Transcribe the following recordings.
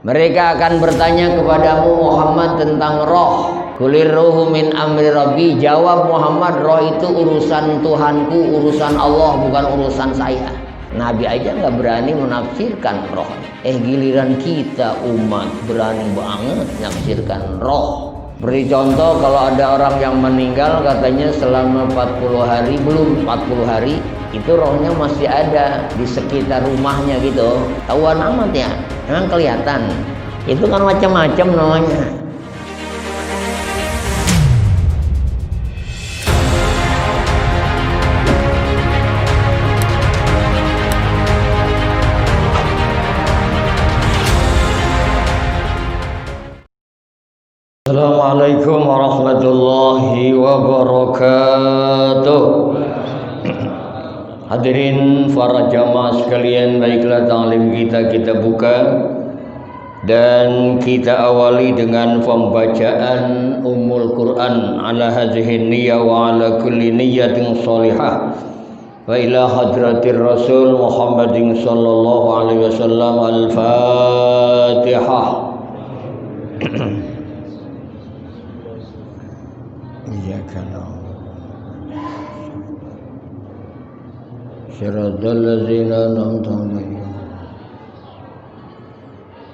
Mereka akan bertanya kepadamu Muhammad tentang roh. Kulir ruhu min amri rabbi. Jawab Muhammad, roh itu urusan Tuhanku, urusan Allah, bukan urusan saya. Nabi aja nggak berani menafsirkan roh. Giliran kita umat berani banget menafsirkan roh. Beri contoh, kalau ada orang yang meninggal katanya selama 40 hari, belum 40 hari, itu rohnya masih ada di sekitar rumahnya gitu. Tahuan amat ya, memang kelihatan. Itu kan macam-macam namanya. Assalamualaikum warahmatullahi wabarakatuh. Hadirin para jamaah sekalian, baiklah ta'lim kita buka dan kita awali dengan pembacaan Ummul Quran ala hadhihi niyyah wa ala kulli niyyatin shalihah wa ila hadratir Rasul Muhammadin sallallahu alaihi wasallam. Al-Fatihah.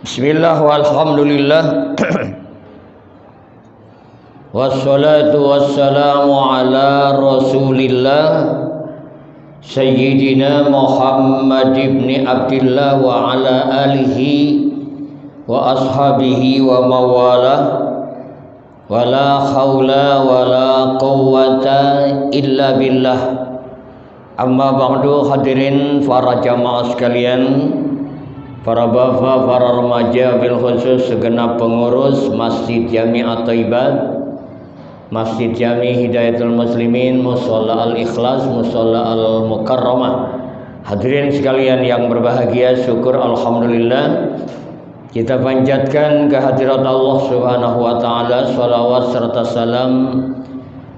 Bismillah walhamdulillah. Wassalatu wassalamu ala Rasulillah Sayyidina Muhammad ibn Abdillah wa ala alihi wa ashabihi wa mawalah. Wala khawla wala quwwata illa billah. Amma ba'du, hadirin para jamaah sekalian, para bapak, para remaja, bil khusus segenap pengurus Masjid Jami At-Thaibat, Masjid Jami Hidayatul Muslimin, Musholla Al-Ikhlas, Musholla Al-Mukarramah. Hadirin sekalian yang berbahagia, syukur alhamdulillah kita panjatkan kehadirat Allah Subhanahu wa taala, salawat serta salam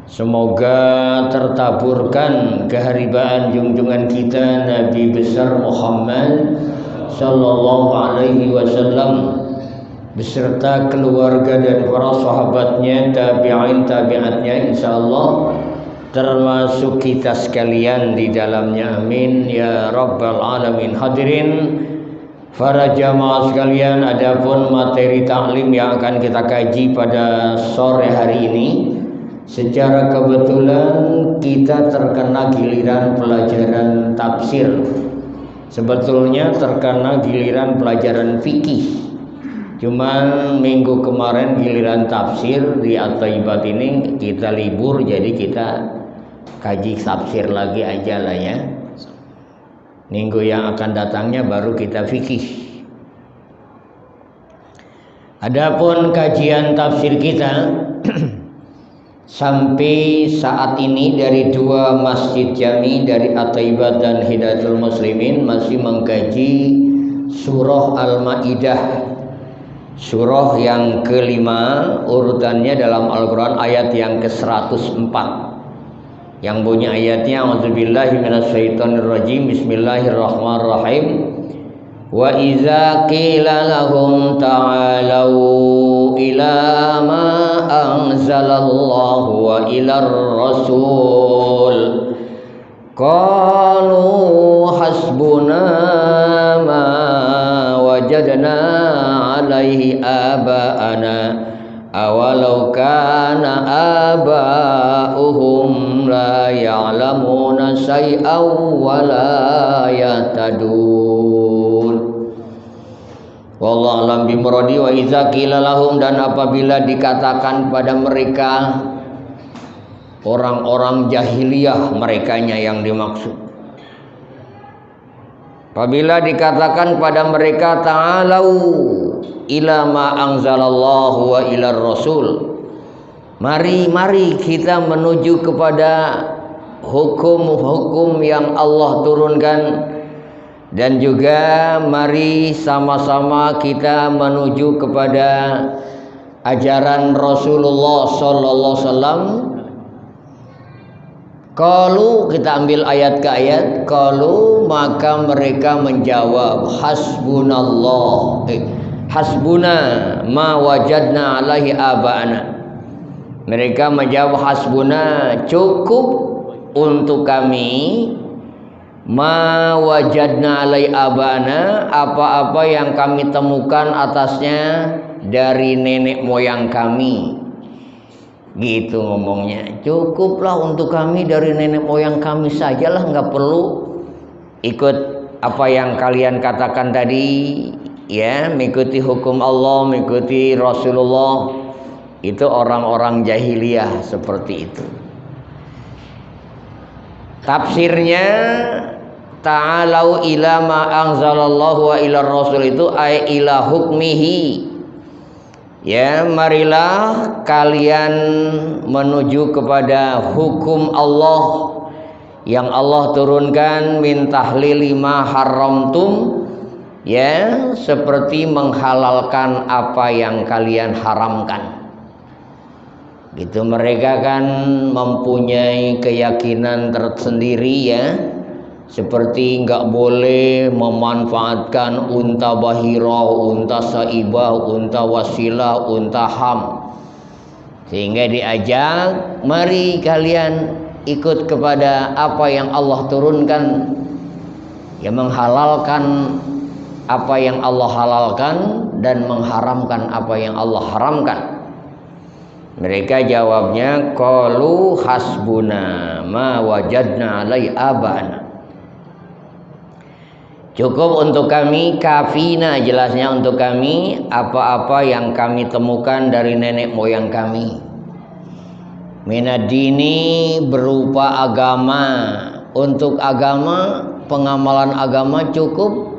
semoga tertaburkan keharibaan junjungan kita Nabi besar Muhammad sallallahu alaihi wasallam beserta keluarga dan para sahabatnya, tabi'in tabi'atnya, insyaallah termasuk kita sekalian di dalamnya, amin ya rabbal alamin. Hadirin para jamaah sekalian, adapun materi taklim yang akan kita kaji pada sore hari ini, secara kebetulan kita terkena giliran pelajaran tafsir. Sebetulnya terkena giliran pelajaran fikih, cuman minggu kemarin giliran tafsir di At-Thaibat ini kita libur, jadi kita kaji tafsir lagi aja lah ya. Minggu yang akan datangnya baru kita fikih. Adapun kajian tafsir kita sampai saat ini dari dua masjid jami, dari At-Thaibat dan Hidayatul Muslimin, masih mengkaji surah Al-Maidah, surah yang kelima urutannya dalam Al-Quran, ayat yang ke-104. Yang bunyi ayatnya, a'udzubillahi minasyaitonirrajim, bismillahirrahmanirrahim. Wa idza qila lahum ta'alu ila ma anzalallahu wa ilar rasul qalu hasbuna ma wajadna alaihi aba'ana awalau kana aba'uhum la ya'lamuna syai'aw wa la yahtadun. Wallahu a'lam bimuradi. Wa idza qila lahum, dan apabila dikatakan pada mereka, orang-orang jahiliyah merekanya yang dimaksud, apabila dikatakan pada mereka, ta'alau ila ma anzalallahu wa ilar rasul, mari kita menuju kepada hukum-hukum yang Allah turunkan, dan juga mari sama-sama kita menuju kepada ajaran Rasulullah sallallahu alaihi wasallam. Qalu, kita ambil ayat ke ayat. Qalu, maka mereka menjawab, hasbunallah, hasbuna ma wajadna alaihi aba'ana. Mereka menjawab hasbuna, cukup untuk kami, ma wajadna alaihi aba'ana, apa-apa yang kami temukan atasnya dari nenek moyang kami. Gitu ngomongnya, cukuplah untuk kami dari nenek moyang kami sajalah, nggak perlu ikut apa yang kalian katakan tadi, ya, mengikuti hukum Allah, mengikuti Rasulullah. Itu orang-orang jahiliyah seperti itu. Tafsirnya ta'alau ila ma anzalallahu wa ila rasul itu ay ila hukmihi. Ya, marilah kalian menuju kepada hukum Allah yang Allah turunkan, min tahlili ma haramtum, ya, seperti menghalalkan apa yang kalian haramkan. Gitu, mereka kan mempunyai keyakinan tersendiri, ya, seperti nggak boleh memanfaatkan unta bahirah, unta saibah, unta wasilah, unta ham. Sehingga diajak, mari kalian ikut kepada apa yang Allah turunkan, yang menghalalkan apa yang Allah halalkan dan mengharamkan apa yang Allah haramkan. Mereka jawabnya, qalu hasbuna ma wajadna alai abana. Cukup untuk kami, kafina jelasnya untuk kami, apa-apa yang kami temukan dari nenek moyang kami. Minadini berupa agama. Untuk agama, pengamalan agama cukup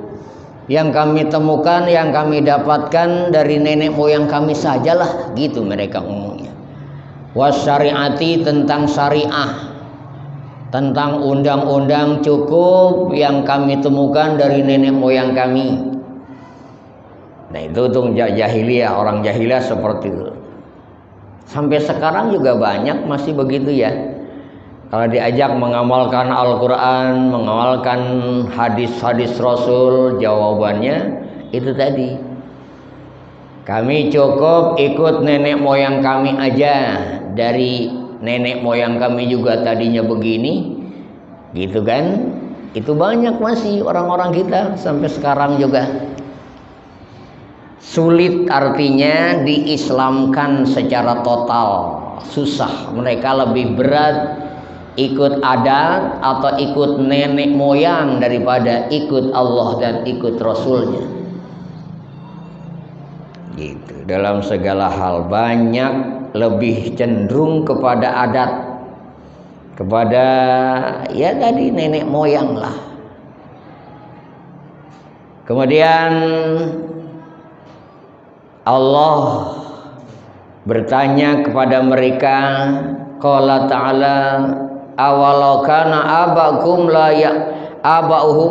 yang kami temukan, yang kami dapatkan dari nenek moyang kami sajalah, gitu mereka umumnya. Wasyariati, tentang syariah, tentang undang-undang cukup yang kami temukan dari nenek moyang kami. Nah, itu tuh jahiliyah, orang jahiliyah seperti itu. Sampai sekarang juga banyak masih begitu, ya. Kalau diajak mengamalkan Al-Quran, mengamalkan hadis-hadis Rasul, jawabannya itu tadi, kami cukup ikut nenek moyang kami aja, dari nenek moyang kami juga tadinya begini, gitu kan. Itu banyak masih orang-orang kita sampai sekarang juga. Sulit artinya diislamkan secara total, susah. Mereka lebih berat ikut adat atau ikut nenek moyang daripada ikut Allah dan ikut Rasulnya. Gitu. Dalam segala hal banyak lebih cenderung kepada adat, kepada, ya tadi, nenek moyang lah. Kemudian Allah bertanya kepada mereka, qala ta'ala, awalau kana aba'uhum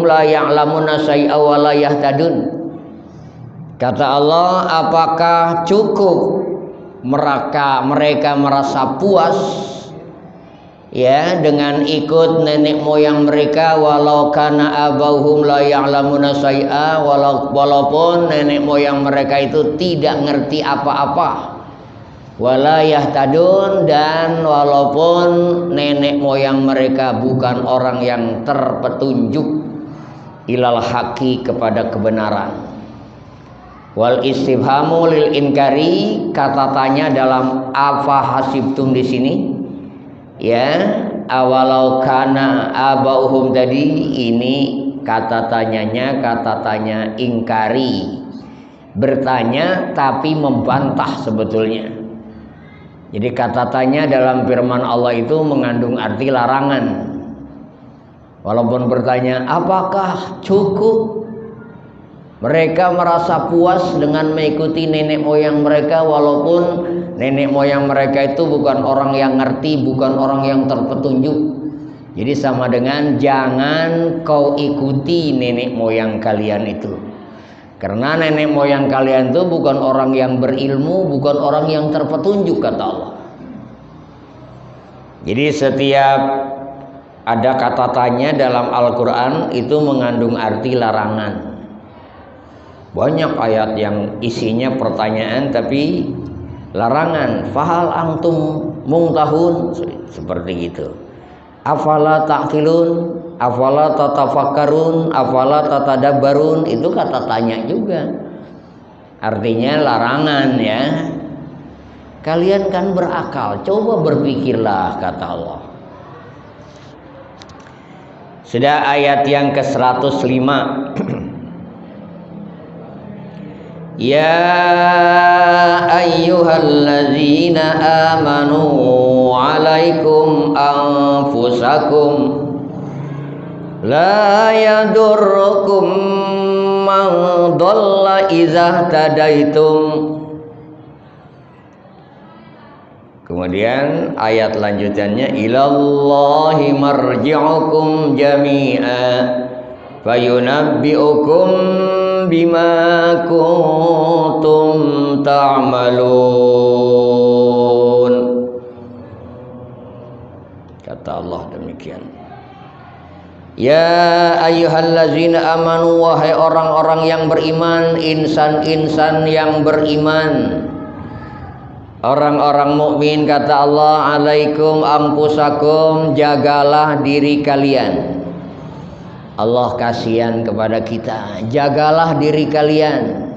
la ya'lamuna syai'a wa la yahtadun. Kata Allah, apakah cukup mereka merasa puas, ya, dengan ikut nenek moyang mereka, walau kana abauhum la ya'lamuna syai'a, walaupun nenek moyang mereka itu tidak ngerti apa-apa, wala yahtadun, dan walaupun nenek moyang mereka bukan orang yang terpetunjuk ilal haqi, kepada kebenaran. Wal istifhamu lil inkari, kata tanya dalam apa hasibtum di sini, ya, awalau kana abauhum tadi, ini kata tanyanya kata tanya ingkari, bertanya tapi membantah sebetulnya. Jadi kata tanya dalam firman Allah itu mengandung arti larangan. Walaupun bertanya, apakah cukup mereka merasa puas dengan mengikuti nenek moyang mereka, walaupun nenek moyang mereka itu bukan orang yang ngerti, bukan orang yang terpetunjuk. Jadi sama dengan jangan kau ikuti nenek moyang kalian itu, karena nenek moyang kalian itu bukan orang yang berilmu, bukan orang yang terpetunjuk, kata Allah. Jadi setiap ada kata tanya dalam Al-Quran itu mengandung arti larangan. Banyak ayat yang isinya pertanyaan tapi larangan. Fahal antum muntahun, seperti itu. Afala ta'qilun, afala tatafakkarun, afala tatadabbarun, itu kata tanya juga. Artinya larangan ya. Kalian kan berakal, coba berpikirlah, kata Allah. Sudah ayat yang ke-105. Ya ayyuhalladzina amanu alaikum anfusakum la yadurrukum man dhalla idza tadaitum. Kemudian ayat lanjutannya ilallahi marji'ukum jami'a fayunabbi'ukum bima kuntum ta'malun. Kata Allah demikian. Ya ayyuhallazina amanu, wahai orang-orang yang beriman, insan-insan yang beriman, orang-orang mukmin, kata Allah, alaikum anfusakum, jagalah diri kalian. Allah kasihan kepada kita, jagalah diri kalian,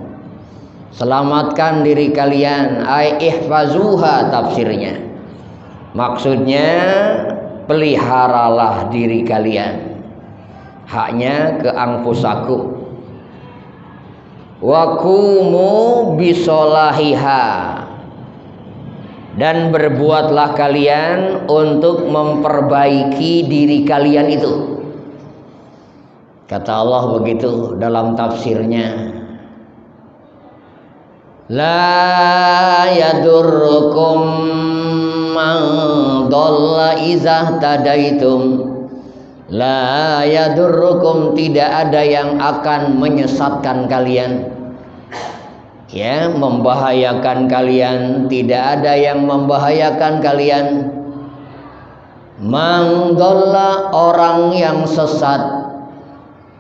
selamatkan diri kalian. Ai ihfazuha tafsirnya, maksudnya peliharalah diri kalian, haknya ke anfusakum. Wa qumu bisolahiha, dan berbuatlah kalian untuk memperbaiki diri kalian itu. Kata Allah begitu dalam tafsirnya. La yadurrukum man dhalla idza tadaitum. La yadurrukum, tidak ada yang akan menyesatkan kalian. Ya, membahayakan kalian, tidak ada yang membahayakan kalian. Man dhalla, orang yang sesat.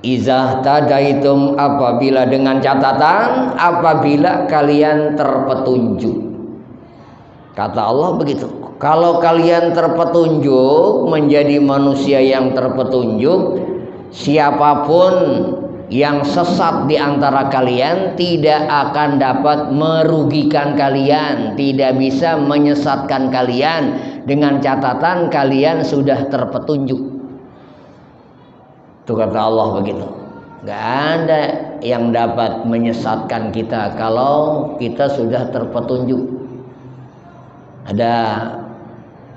Izah tadaitum, apabila, dengan catatan apabila kalian terpetunjuk. Kata Allah begitu. Kalau kalian terpetunjuk, menjadi manusia yang terpetunjuk, siapapun yang sesat di antara kalian tidak akan dapat merugikan kalian, tidak bisa menyesatkan kalian, dengan catatan kalian sudah terpetunjuk. Itu kata Allah begitu. Gak ada yang dapat menyesatkan kita kalau kita sudah terpetunjuk. Ada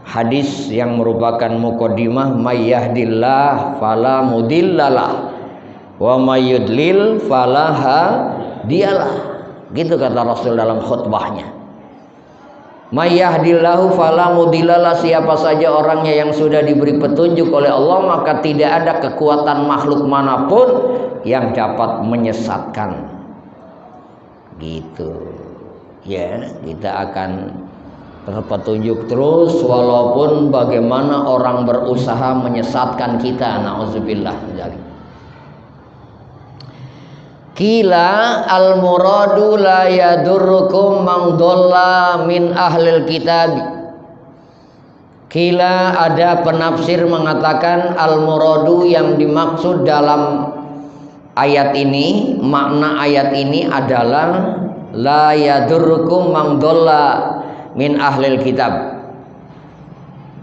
hadis yang merupakan muqaddimah, may yahdillah fala mudillalah wa may yudlil fala hadiyalah. Gitu kata Rasul dalam khutbahnya. May yahdillahu fala mudillalah, siapa saja orangnya yang sudah diberi petunjuk oleh Allah, maka tidak ada kekuatan makhluk manapun yang dapat menyesatkan. Gitu. Ya, kita akan terpetunjuk terus walaupun bagaimana orang berusaha menyesatkan kita. Nauzubillah dzalik. Kila al-muradu la yadurrukum man dhalla min ahlil kitab. Kila, ada penafsir mengatakan al-muradu, yang dimaksud dalam ayat ini, makna ayat ini adalah la yadurrukum man dhalla min ahlil kitab.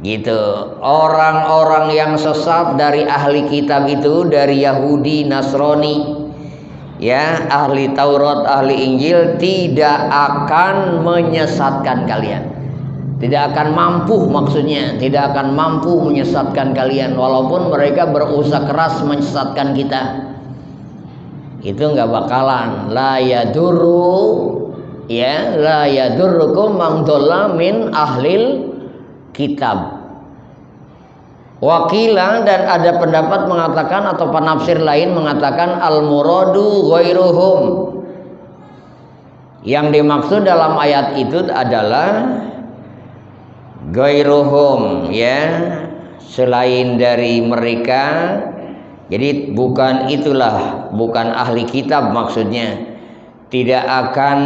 Gitu. Orang-orang yang sesat dari ahli kitab itu, dari Yahudi, Nasrani, ya, ahli Taurat, ahli Injil, tidak akan menyesatkan kalian. Tidak akan mampu, maksudnya tidak akan mampu menyesatkan kalian, walaupun mereka berusaha keras menyesatkan kita. Itu nggak bakalan. La yadurru, ya, la yadurrukum man dhalla min ahlil kitab. Wakilah, dan ada pendapat mengatakan atau penafsir lain mengatakan al-muradu ghairuhum. Yang dimaksud dalam ayat itu adalah ghairuhum, ya, selain dari mereka. Jadi bukan itulah, bukan ahli kitab maksudnya. tidak akan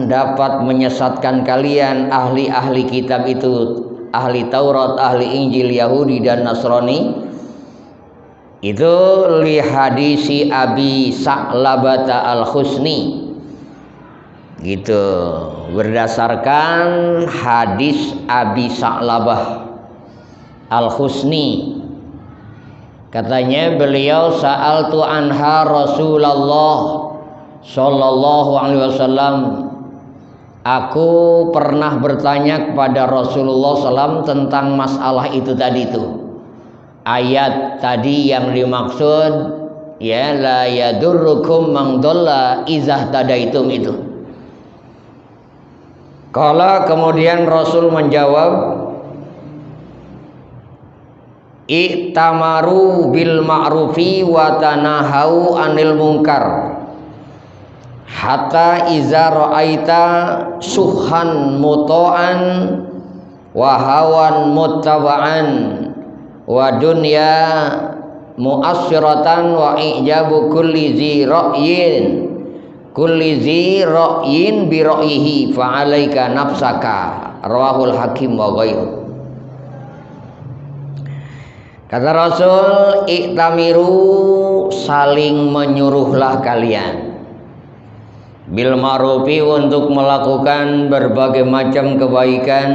dapat menyesatkan kalian ahli-ahli kitab itu, ahli Taurat, ahli Injil, Yahudi dan Nasrani. Itu li hadisi Abi Sa'labata al-Khusni, gitu, berdasarkan hadis Abi Sa'labah al-Khusni. Katanya beliau, sa'altu anha Rasulullah sallallahu alaihi wasallam, aku pernah bertanya kepada Rasulullah SAW tentang masalah itu tadi itu. Ayat tadi yang dimaksud, ya, la yadurrukum man dhalla izah tadaitum itu. Kala kemudian Rasul menjawab, i'tamaru bil ma'rufi wa tanahau anil munkar hatta iza ra'aita suhan muta'an wa hawan muttaba'an wa dunya mu'assiratan wa ijabu kulli zi ra'yin bi ra'yihi fa 'alaika nafsaka, rawahul Hakim wa ghairuh. Kata Rasul, iktamiru, saling menyuruhlah kalian, bil ma'rufi, untuk melakukan berbagai macam kebaikan,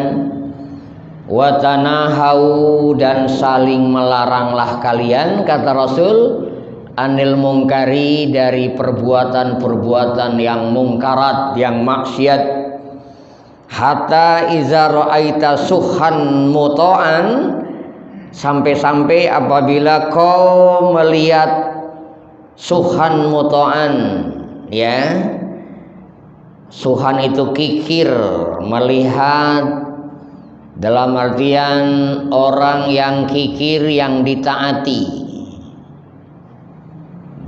wa tanahau, dan saling melaranglah kalian, kata Rasul, anil mungkari, dari perbuatan-perbuatan yang mungkarat, yang maksiat, hatta iza ra'aita suhan muta'an, sampai-sampai apabila kau melihat suhan muta'an, ya, suhan itu kikir, melihat dalam artian orang yang kikir, yang ditaati,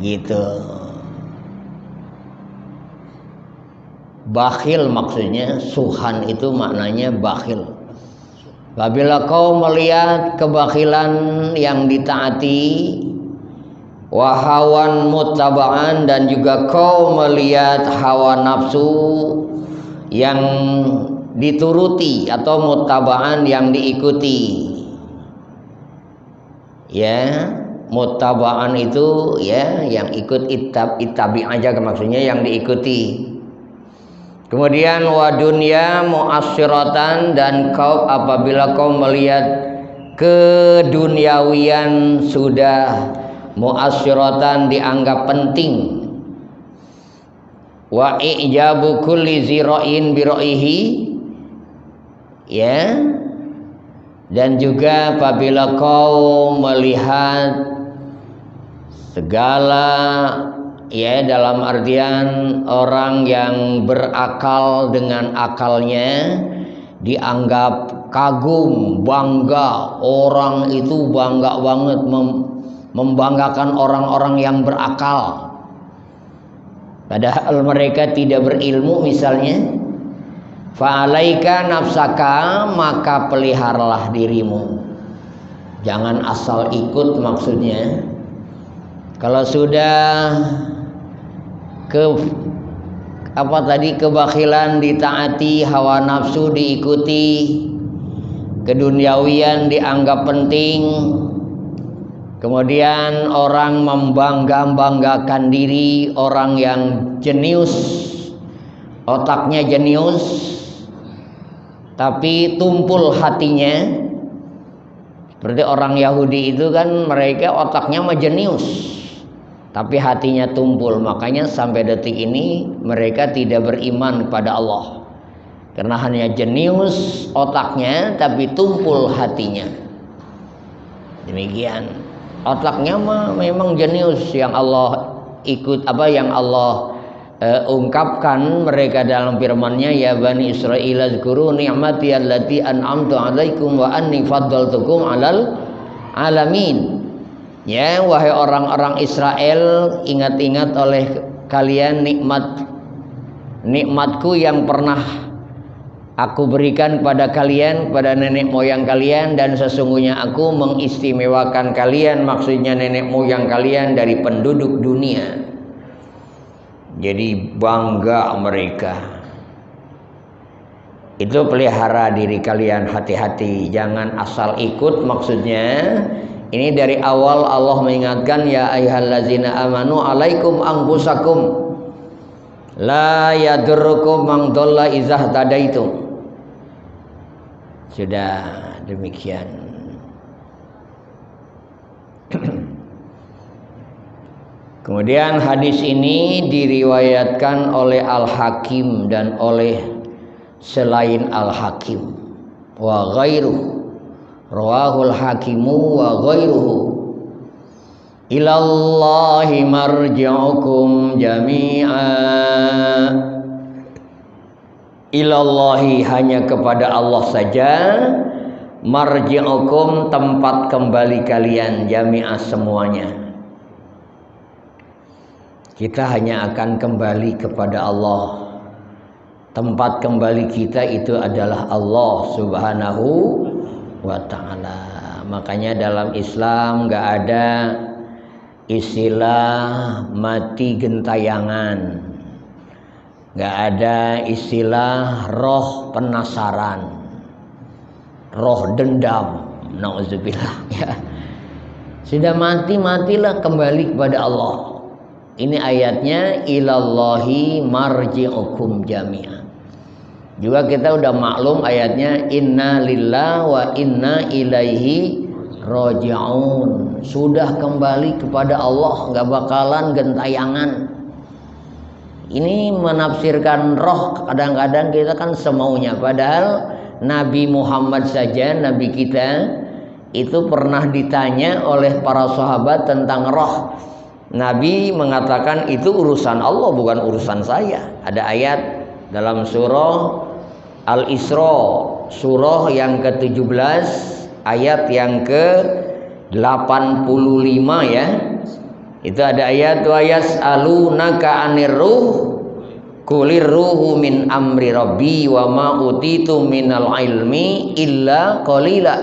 gitu. Bakhil maksudnya, suhan itu maknanya bakhil. Apabila kau melihat kebakhilan yang ditaati, wahawan muttaba'an, dan juga kau melihat hawa nafsu yang dituruti, atau muttaba'an yang diikuti. Ya, muttaba'an itu ya yang ikut, ittabi aja maksudnya, yang diikuti. Kemudian wa dunya mu'assiratan, dan kau apabila kau melihat keduniawian sudah mu'assiratan, dianggap penting, wa ijabu kulli zira'in bi ra'yihi, ya, dan juga apabila kau melihat segala, ya, dalam artian orang yang berakal dengan akalnya dianggap kagum, bangga, orang itu bangga banget, membanggakan orang-orang yang berakal, padahal mereka tidak berilmu misalnya. Fa'alaika nafsaka, maka peliharalah dirimu, jangan asal ikut. Maksudnya kalau sudah kebakhilan ditaati, hawa nafsu diikuti, keduniawian dianggap penting, kemudian orang membanggakan diri, orang yang jenius, otaknya jenius, tapi tumpul hatinya. Seperti orang Yahudi itu kan, mereka otaknya mah jenius, tapi hatinya tumpul. Makanya sampai detik ini mereka tidak beriman kepada Allah, karena hanya jenius otaknya tapi tumpul hatinya. Demikian, otaknya mah memang jenius, yang Allah yang Allah ungkapkan mereka dalam firman-Nya, ya bani Israil azkuru ni'mati allati an'amtu 'alaikum wa anni faddaltukum 'alal alamin. Ya, wahai orang-orang Israel, ingat-ingat oleh kalian nikmatku yang pernah aku berikan kepada kalian, kepada nenek moyang kalian, dan sesungguhnya aku mengistimewakan kalian, maksudnya nenek moyang kalian, dari penduduk dunia. Jadi bangga mereka. Itu pelihara diri kalian, hati-hati, jangan asal ikut. Maksudnya ini dari awal Allah mengingatkan, ya ayyuhallazina amanu alaikum anfusakum la yadurrukum man dhalla idza tadaitum. Sudah demikian. Kemudian hadis ini diriwayatkan oleh Al-Hakim dan oleh selain Al-Hakim wa ghairuhu, rawahul hakimu wa ghairuhu, ilallahi marji'ukum jami'a, ilallahi hanya kepada Allah saja, marji'ukum tempat kembali kalian, jami'a semuanya. Kita hanya akan kembali kepada Allah. Tempat kembali kita itu adalah Allah Subhanahu wa ta'ala. Makanya dalam Islam gak ada istilah mati gentayangan, gak ada istilah roh penasaran, roh dendam, na'udzubillah ya. Sudah mati-matilah kembali kepada Allah. Ini ayatnya ilallahi marji'ukum jami'an. Juga kita udah maklum ayatnya inna lillahi wa inna ilaihi raji'un. Sudah kembali kepada Allah, nggak bakalan gentayangan. Ini menafsirkan roh, kadang-kadang kita kan semaunya. Padahal Nabi Muhammad saja, Nabi kita itu pernah ditanya oleh para sahabat tentang roh. Nabi mengatakan itu urusan Allah, bukan urusan saya. Ada ayat dalam surah Al-Isra, surah yang ke-17 ayat yang ke-85 ya. Itu ada ayat wa yas'alunaka 'anir ruh qulir ruhu min amri rabbi wa ma utitu minal ilmi illa qalila.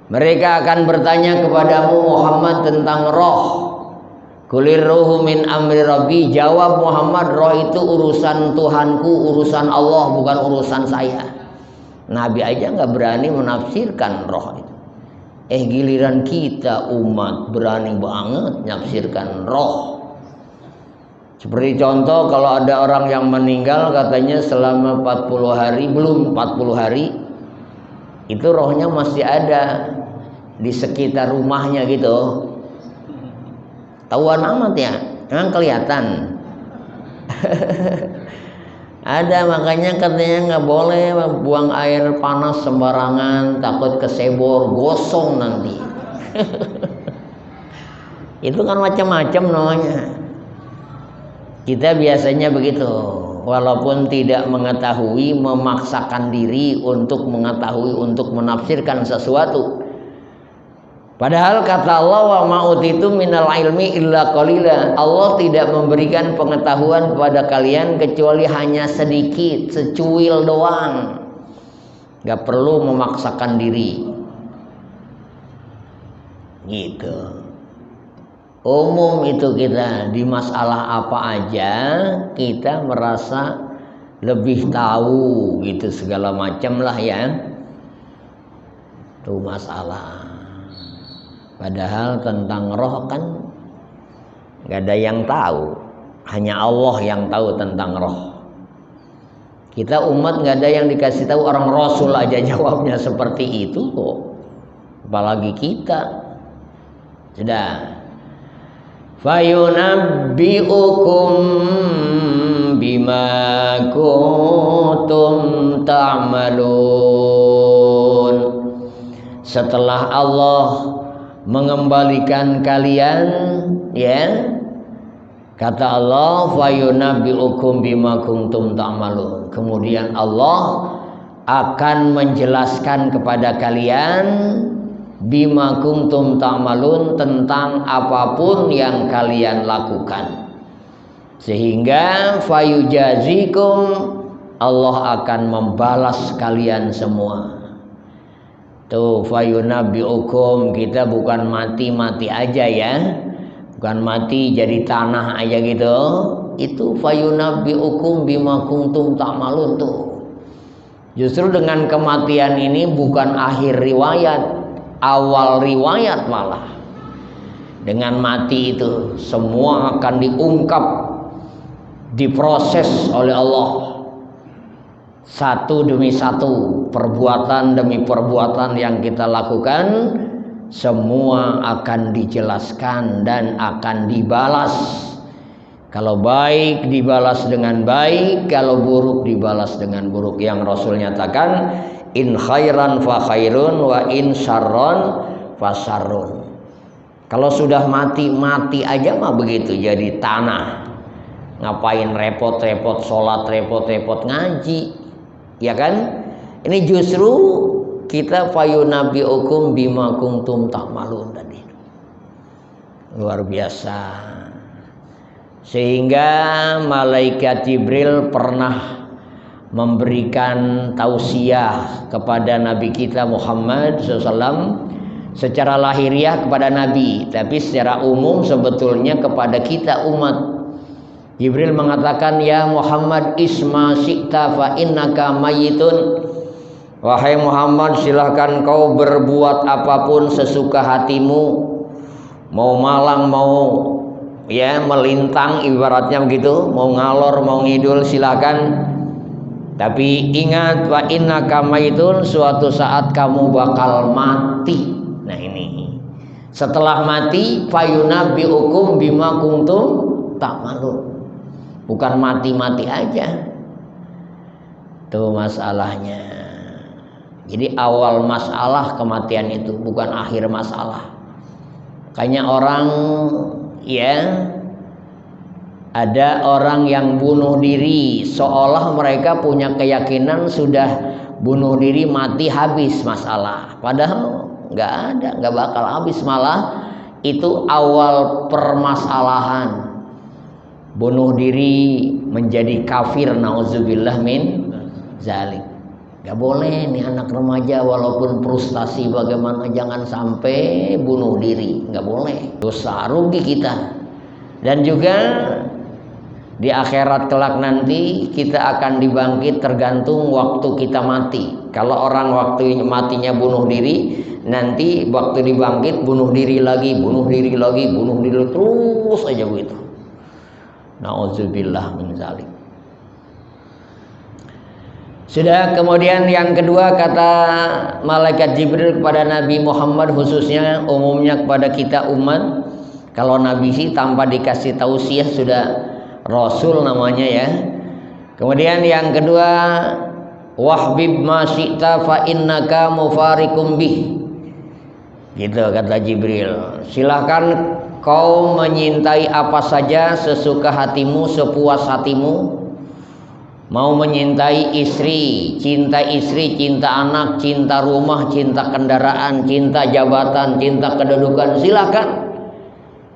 Mereka akan bertanya kepadamu Muhammad tentang roh. Qulir ruhu min amri rabbi, jawab Muhammad, roh itu urusan Tuhanku, urusan Allah, bukan urusan saya. Nabi aja nggak berani menafsirkan roh itu. Giliran kita umat berani banget menafsirkan roh. Seperti contoh kalau ada orang yang meninggal katanya selama 40 hari, belum 40 hari itu rohnya masih ada di sekitar rumahnya gitu. Tahuan amat ya, emang kelihatan. Ada, makanya katanya nggak boleh buang air panas sembarangan, takut kesebor, gosong nanti. Itu kan macam-macam namanya. Kita biasanya begitu, walaupun tidak mengetahui, memaksakan diri untuk mengetahui, untuk menafsirkan sesuatu. Padahal kata Allah wa ma'utitu minal ilmi illa qalila. Allah tidak memberikan pengetahuan kepada kalian kecuali hanya sedikit, secuil doang. Gak perlu memaksakan diri. Gitu. Umum itu kita di masalah apa aja kita merasa lebih tahu gitu segala macam lah ya. Itu masalah. Padahal tentang roh kan gak ada yang tahu, hanya Allah yang tahu tentang roh. Kita umat gak ada yang dikasih tahu, orang Rasul aja jawabnya seperti itu kok, apalagi kita. Sudah. Fayunabbi'ukum bima kuntum ta'malun. Setelah Allah mengembalikan kalian, ya, kata Allah fayunabbi'ukum bima kuntum ta'malun. Kemudian Allah akan menjelaskan kepada kalian bima kuntum ta'malun, tentang apapun yang kalian lakukan, sehingga fayujazikum, Allah akan membalas kalian semua. Tuh fayunabbi'ukum, kita bukan mati-mati aja ya, Bukan mati jadi tanah aja gitu. Itu fayunabbiukum bima kuntum ta'malun tuh. Justru dengan kematian ini bukan akhir riwayat, awal riwayat malah. Dengan mati itu semua akan diungkap, diproses oleh Allah satu demi satu, perbuatan demi perbuatan yang kita lakukan semua akan dijelaskan dan akan dibalas. Kalau baik dibalas dengan baik, kalau buruk dibalas dengan buruk. Yang Rasul nyatakan, in khairan fa khairun wa in syarron fa syarrun. Kalau sudah mati aja mah begitu, jadi tanah. Ngapain repot-repot sholat, repot-repot ngaji, ya kan? Ini justru kita fayunabbiukum bima kuntum ta'malun tadi. Luar biasa. Sehingga malaikat Jibril pernah memberikan tausiah kepada Nabi kita Muhammad SAW secara lahiriah kepada Nabi, tapi secara umum sebetulnya kepada kita umat. Jibril mengatakan, ya Muhammad isma syi'ta fa innaka mayyitun. Wahai Muhammad, silahkan kau berbuat apapun sesuka hatimu, mau malang mau ya melintang ibaratnya begitu, mau ngalor mau ngidul silahkan, tapi ingat wa innaka mayyitun, suatu saat kamu bakal mati. Nah ini setelah mati fayunabbiukum bima kuntum ta'malun. Bukan mati-mati aja. Tuh masalahnya. Jadi awal masalah kematian itu, bukan akhir masalah. Kayaknya orang ya, ada orang yang bunuh diri seolah mereka punya keyakinan sudah bunuh diri mati habis masalah. Padahal nggak ada, nggak bakal habis, malah itu awal permasalahan. Bunuh diri menjadi kafir, nauzubillah min zalik. Gak boleh nih anak remaja walaupun frustasi bagaimana, jangan sampai bunuh diri, gak boleh, dosa, rugi kita. Dan juga di akhirat kelak nanti kita akan dibangkit tergantung waktu kita mati. Kalau orang waktu matinya bunuh diri, nanti waktu dibangkit bunuh diri lagi, bunuh diri lagi, bunuh diri terus aja begitu. Nauzubillah min zalik. Sudah, kemudian yang kedua kata malaikat Jibril kepada Nabi Muhammad, khususnya umumnya kepada kita umat. Kalau Nabi sih tanpa dikasih tausiah sudah Rasul namanya ya. Kemudian yang kedua, wahbib ma syi'ta fa innaka mufarikum bih. Gitu kata Jibril. Silahkan kau menyintai apa saja sesuka hatimu, sepuas hatimu. Mau menyintai istri, cinta anak, cinta rumah, cinta kendaraan, cinta jabatan, cinta kedudukan, silakan.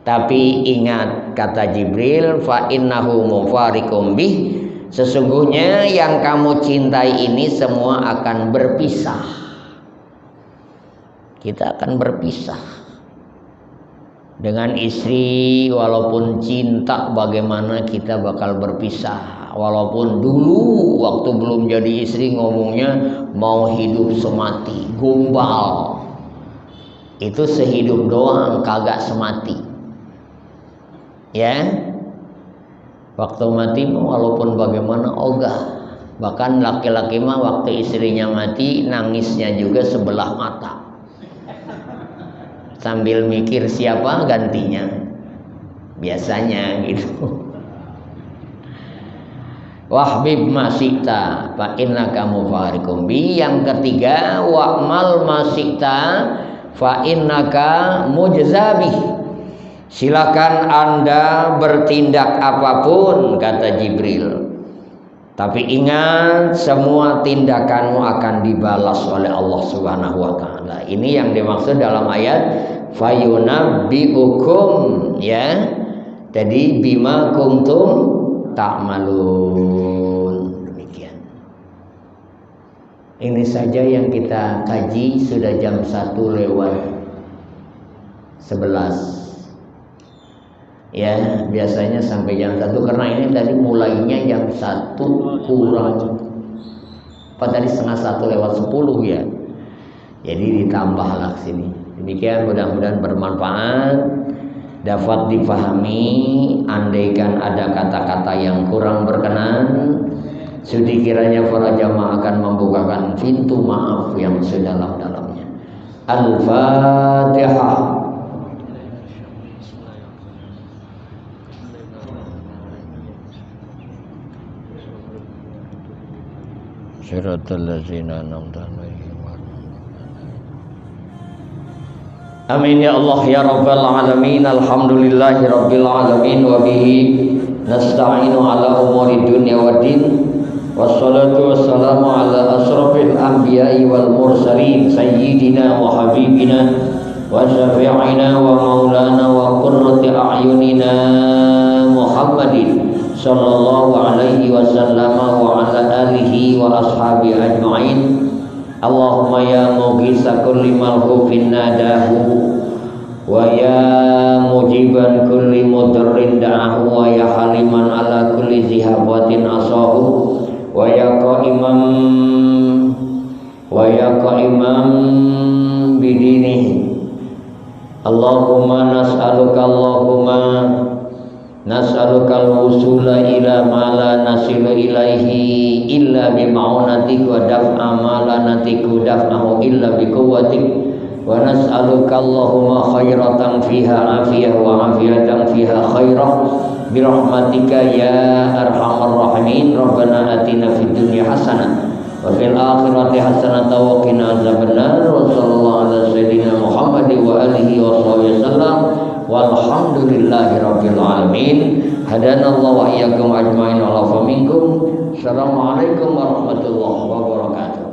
Tapi ingat kata Jibril, fa innahu mufarikum bih, sesungguhnya yang kamu cintai ini semua akan berpisah. Kita akan berpisah. Dengan istri walaupun cinta bagaimana kita bakal berpisah. Walaupun dulu waktu belum jadi istri ngomongnya mau hidup semati, gombal. Itu sehidup doang, kagak semati. Ya. Waktu mati walaupun bagaimana ogah. Bahkan laki-laki mah waktu istrinya mati nangisnya juga sebelah mata. Sambil mikir siapa gantinya. Biasanya gitu. Wahbib masita fa innaka mufarikum bi. Yang ketiga, wa'mal masita fa innaka mujzabih. Silakan Anda bertindak apapun kata Jibril, tapi ingat semua tindakanmu akan dibalas oleh Allah Subhanahu wa taala. Ini yang dimaksud dalam ayat fayunabbiukum ya. Jadi bima kuntum ta'malun. Demikian. Ini saja yang kita kaji, sudah jam 1:11. Ya, biasanya sampai jam 1 karena ini tadi mulainya jam 1 kurang apa tadi setengah 1 lewat 10 ya. Jadi ditambahlah sini. Demikian mudah-mudahan bermanfaat, dapat dipahami. Andaikan ada kata-kata yang kurang berkenan, sudi kiranya para jamaah akan membukakan pintu maaf yang sedalam-dalamnya. Al-Fatihah. Siratal ladzina an'amta 'alaihim. Amin ya Allah ya rabbal alamin. Alhamdulillahi rabbil alamin wa bihi nasta'inu ala umuri dunya waddin. Wassalatu wassalamu ala asrafil anbiya'i wal mursalin sayyidina wa habibina wa syafi'ina wa maulana wa qurrati a'yunina Muhammadin sallallahu alaihi wasallam wa ala alihi wa ashabi ajma'in. Allahumma ya mughisa kulli malhufin nadahu wa ya mujiban kulli mudarrin da'ahu wa ya haliman ala kulli zihabatin asahu wa ya qaimam bidinihi. Allahumma nas'aluka al-wusula ila ma la nasilu ilaihi illa bi ma'unatik wa daf'a ma la natiku daf'ahu illa bi quwwatik wa nas'aluka Allahumma khairatan fiha afiyah wa afiyatan fiha khairah bi rahmatika ya arhamar rahimin. Rabbana atina fid dunya hasanah wa fil akhirati hasanah wa qina azabannar. Wa sallallahu ala sayyidina Muhammad wa alihi wa sahbihi wasallam. Walhamdulillahi rabbil alamin. Hadanallahu wa iyyakum ajmain wa afa minkum. Assalamualaikum warahmatullahi wabarakatuh.